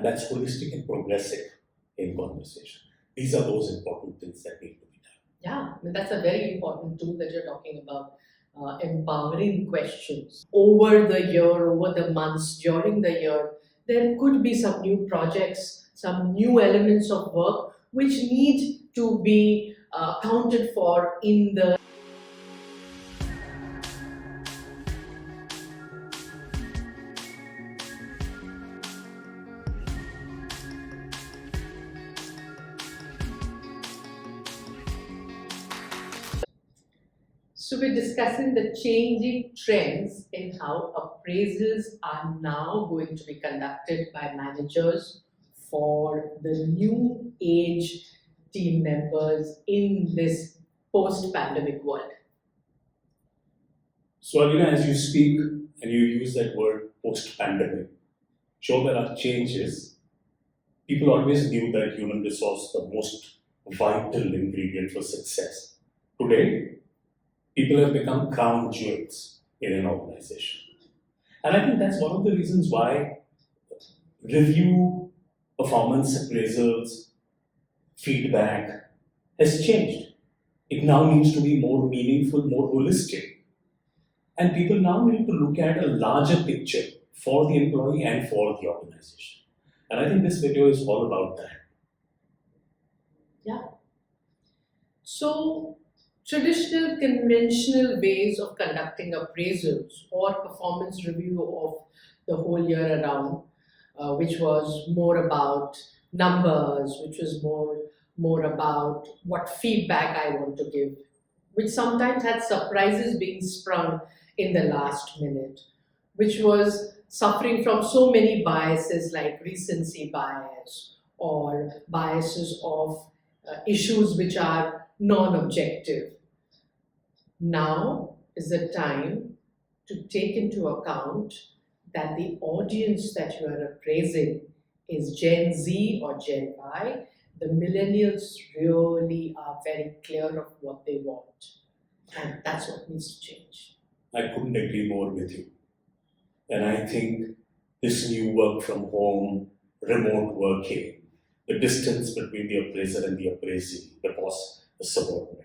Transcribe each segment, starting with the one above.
That's holistic and progressive in conversation. These are those important things that need to be done. Yeah, I mean, that's a very important tool that you're talking about. Empowering questions. Over the year, over the months, during the year, there could be some new projects, some new elements of work which need to be accounted for in the So we're discussing the changing trends in how appraisals are now going to be conducted by managers for the new age team members in this post-pandemic world. So, Alina, as you speak and you use that word post-pandemic, sure there are changes. People always knew that human resource is the most vital ingredient for success. Today, people have become crown jewels in an organization. And I think that's one of the reasons why review, performance appraisals, feedback has changed. It now needs to be more meaningful, more holistic. And people now need to look at a larger picture for the employee and for the organization. And I think this video is all about that. Yeah. So, traditional conventional ways of conducting appraisals or performance review of the whole year around, which was more about numbers, which was more about what feedback I want to give, which sometimes had surprises being sprung in the last minute, which was suffering from so many biases like recency bias or biases of issues which are non-objective. Now is the time to take into account that the audience that you are appraising is Gen Z or Gen Y. The millennials really are very clear of what they want, and that's what needs to change. I couldn't agree more with you. And I think this new work from home, remote working, the distance between the appraiser and the appraisee, the boss, the subordinate,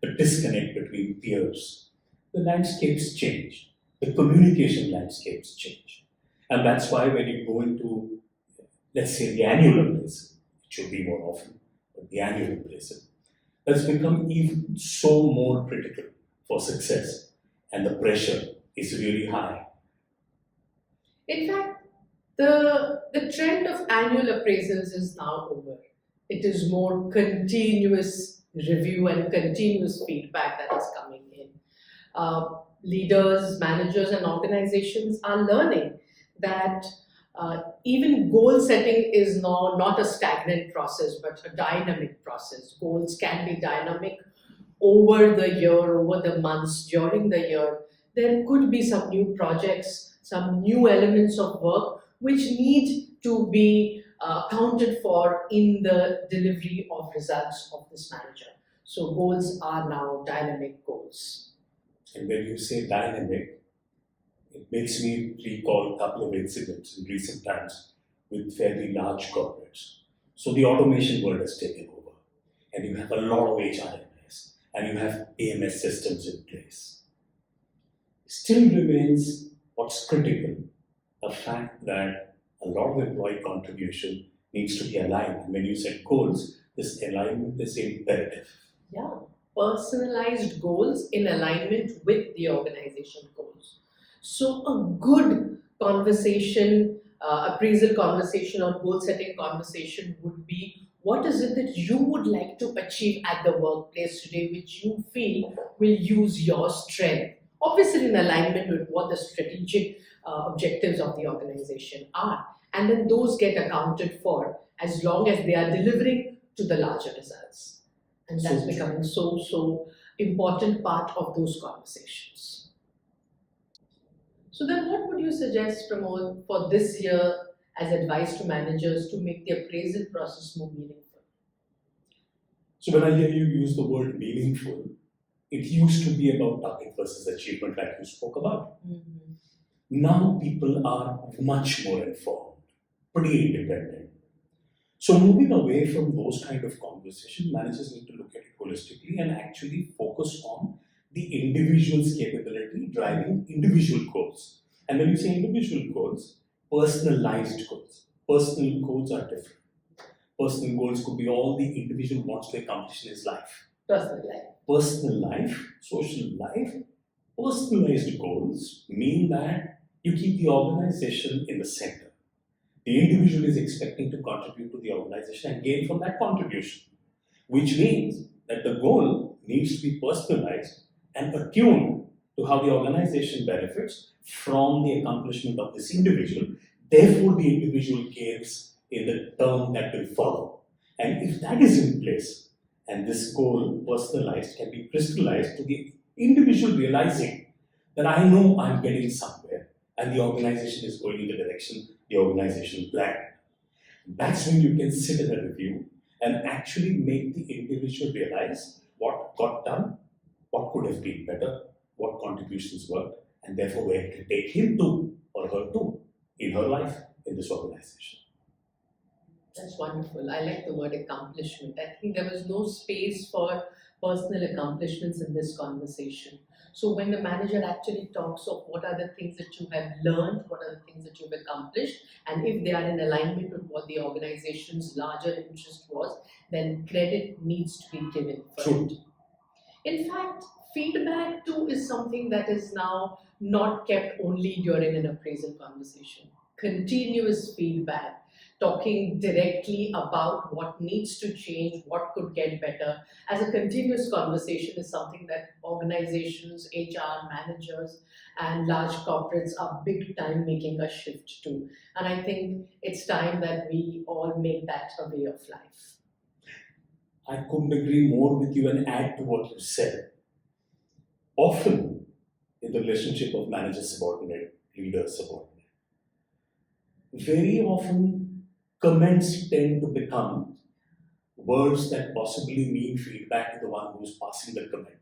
the disconnect between peers, the landscapes change, the communication landscapes change. And that's why when you go into, let's say, the annual appraisal, it should be more often, but the annual appraisal, that's become even so more critical for success, and the pressure is really high. In fact, the trend of annual appraisals is now over. It is more continuous review and continuous feedback that is coming in. Leaders, managers, and organizations are learning that even goal setting is now not a stagnant process, but a dynamic process. Goals can be dynamic over the year, over the months, during the year. There could be some new projects, some new elements of work which need to be accounted for in the delivery of results of this manager. So goals are now dynamic goals. And when you say dynamic, it makes me recall a couple of incidents in recent times with fairly large corporates. So the automation world has taken over, and you have a lot of HRMS, and you have AMS systems in place. Still remains what's critical, the fact that a lot of employee contribution needs to be aligned. And when you set goals, this alignment is imperative. Yeah, personalized goals in alignment with the organization goals. So a good conversation, appraisal conversation or goal setting conversation would be, what is it that you would like to achieve at the workplace today, which you feel will use your strength? Obviously in alignment with what the strategic objectives of the organization are. And then those get accounted for as long as they are delivering to the larger results. And that's becoming so important part of those conversations. So then what would you suggest, Pramod, for this year as advice to managers to make the appraisal process more meaningful? So when I hear you use the word meaningful, it used to be about target versus achievement, like you spoke about. Mm-hmm. Now people are much more informed. pretty independent. So moving away from those kind of conversation, managers need to look at it holistically and actually focus on the individual's capability driving individual goals. And when you say individual goals, personalized goals. Personal goals are different. Personal goals could be all the individual wants to accomplish in his life. Personal life, social life, personalized goals mean that you keep the organization in the center. The individual is expecting to contribute to the organization and gain from that contribution, which means that the goal needs to be personalized and attuned to how the organization benefits from the accomplishment of this individual. Therefore, the individual gains in the term that will follow. And if that is in place, and this goal, personalized, can be crystallized to the individual realizing that I know I'm getting somewhere and the organization is going in the direction the organization planned. That's when you can sit in a review and actually make the individual realize what got done, what could have been better, what contributions worked, and therefore where it can take him to or her to in her life in this organization. That's wonderful. I like the word accomplishment. I think there was no space for personal accomplishments in this conversation. So when the manager actually talks of what are the things that you have learned, what are the things that you've accomplished, and if they are in alignment with what the organization's larger interest was, then credit needs to be given for True. it. In fact, feedback too is something that is now not kept only during an appraisal conversation. Continuous feedback, talking directly about what needs to change, what could get better, as a continuous conversation is something that organizations, HR, managers, and large corporates are big time making a shift to. And I think it's time that we all make that a way of life. I couldn't agree more with you and add to what you said. Often in the relationship of manager-subordinate, leader-subordinate, very often comments tend to become words that possibly mean feedback to the one who's passing the comment.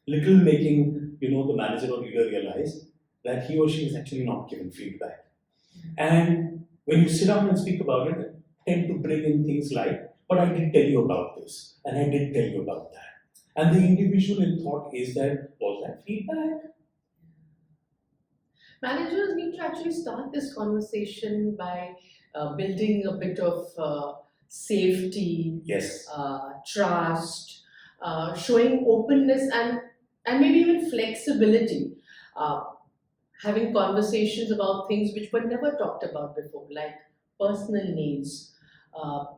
Little making, the manager or leader realize that he or she is actually not given feedback. And when you sit down and speak about it, tend to bring in things like, but I did tell you about this, and I did tell you about that. And the individual in thought is that, was that feedback? Managers need to actually start this conversation by building a bit of safety, Yes. trust, showing openness and maybe even flexibility. Having conversations about things which were never talked about before, like personal needs,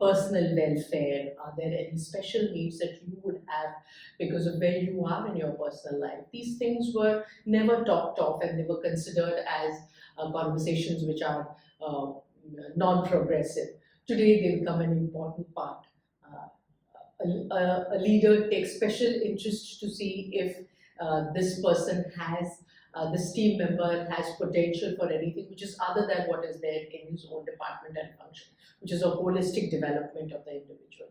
personal welfare. Are there any special needs that you would have because of where you are in your personal life? These things were never talked of and they were considered as conversations which are non-progressive. Today they become an important part. A leader takes special interest to see if this person has, this team member has potential for anything which is other than what is there in his own department and function, which is a holistic development of the individual.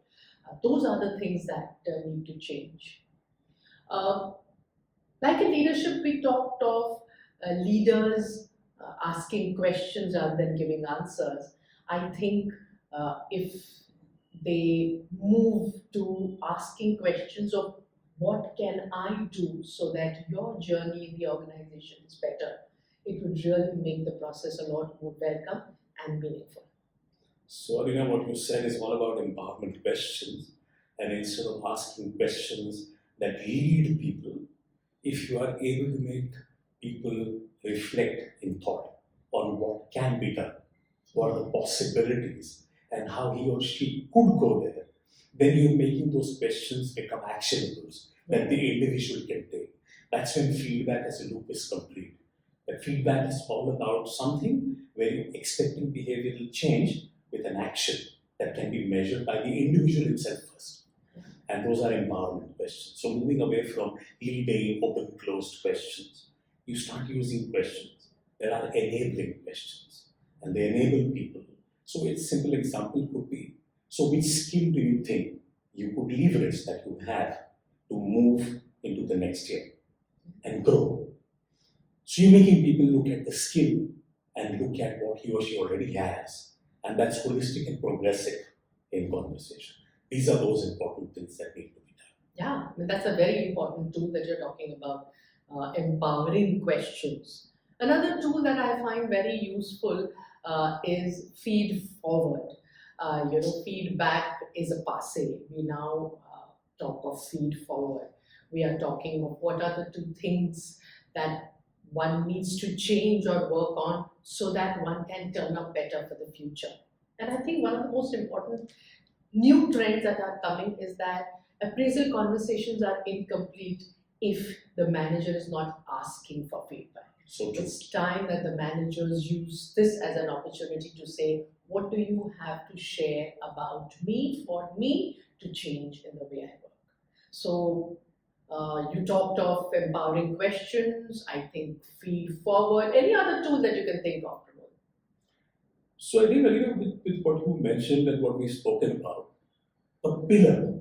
Those are the things that need to change. Like in leadership, we talked of leaders asking questions rather than giving answers. I think if they move to asking questions of what can I do so that your journey in the organization is better, it would really make the process a lot more welcome and meaningful. So, Arina, what you said is all about empowerment questions, and instead of asking questions that lead people, if you are able to make people reflect in thought on what can be done, what are the possibilities, and how he or she could go there, then you're making those questions become actionables that the individual can take. That's when feedback as a loop is complete. That feedback is all about something where you're expecting behavioral change with an action that can be measured by the individual himself first. And those are empowerment questions. So moving away from leading open, closed questions, you start using questions. There are enabling questions, and they enable people. So a simple example could be, so which skill do you think you could leverage that you have to move into the next year and grow? So you're making people look at the skill and look at what he or she already has and that's holistic and progressive in conversation. These are those important things that need to be done. Yeah, I mean, that's a very important tool that you're talking about, empowering questions. Another tool that I find very useful is feed forward. Feedback is a passe. We now talk of feed forward. We are talking of what are the two things that one needs to change or work on so that one can turn up better for the future. And I think one of the most important new trends that are coming is that appraisal conversations are incomplete if the manager is not asking for feedback. So true. It's time that the managers use this as an opportunity to say, what do you have to share about me for me to change in the way I work? So you talked of empowering questions, I think feed forward. Any other tool that you can think of, Pramod? So I think with what you mentioned and what we've spoken about, a pillar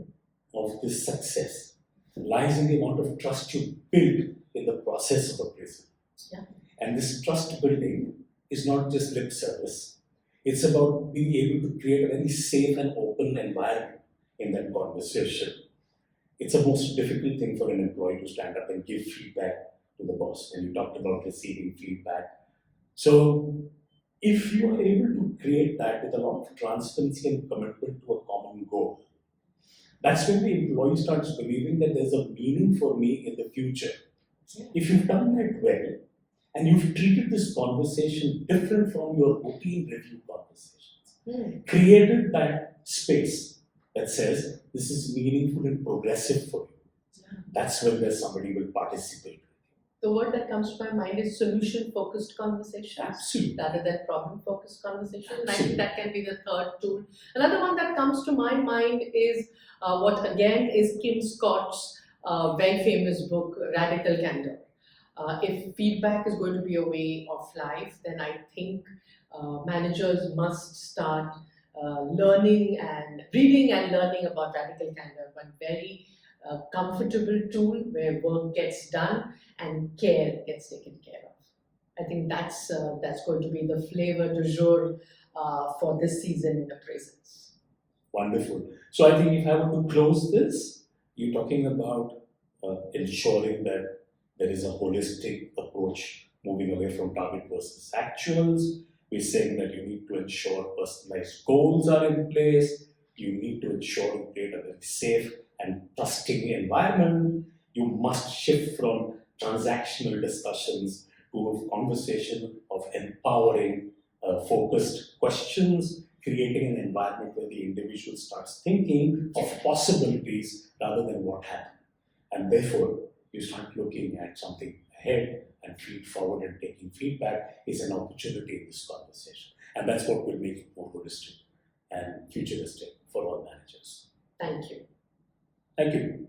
of this success lies in the amount of trust you build in the process of appraisal. Yeah. And this trust building is not just lip service. It's about being able to create a very safe and open environment in that conversation. It's the most difficult thing for an employee to stand up and give feedback to the boss. And you talked about receiving feedback. So if you are able to create that with a lot of transparency and commitment to a common goal, that's when the employee starts believing that there's a meaning for me in the future. If you've done that well, and you've treated this conversation different from your routine review conversations, created that space that says this is meaningful and progressive for you, that's when there's somebody will participate. The word that comes to my mind is solution-focused conversations. Absolutely. Rather than problem-focused conversations. And I Absolutely. think that can be the third tool. Another one that comes to my mind is what again is Kim Scott's very famous book, Radical Candor. If feedback is going to be a way of life, then I think managers must start learning and reading and learning about Radical Candor, one very comfortable tool where work gets done and care gets taken care of. I think that's going to be the flavor du jour for this season in appraisals. Wonderful. So I think if I were to close this, you're talking about ensuring that there is a holistic approach moving away from target versus actuals. We're saying that you need to ensure personalized goals are in place. You need to ensure you create a very safe and trusting environment. You must shift from transactional discussions to a conversation of empowering, focused questions, creating an environment where the individual starts thinking of possibilities rather than what happened. And therefore, you start looking at something ahead, and feed forward and taking feedback is an opportunity in this conversation. And that's what will make it more holistic and futuristic for all managers. Thank you. Thank you.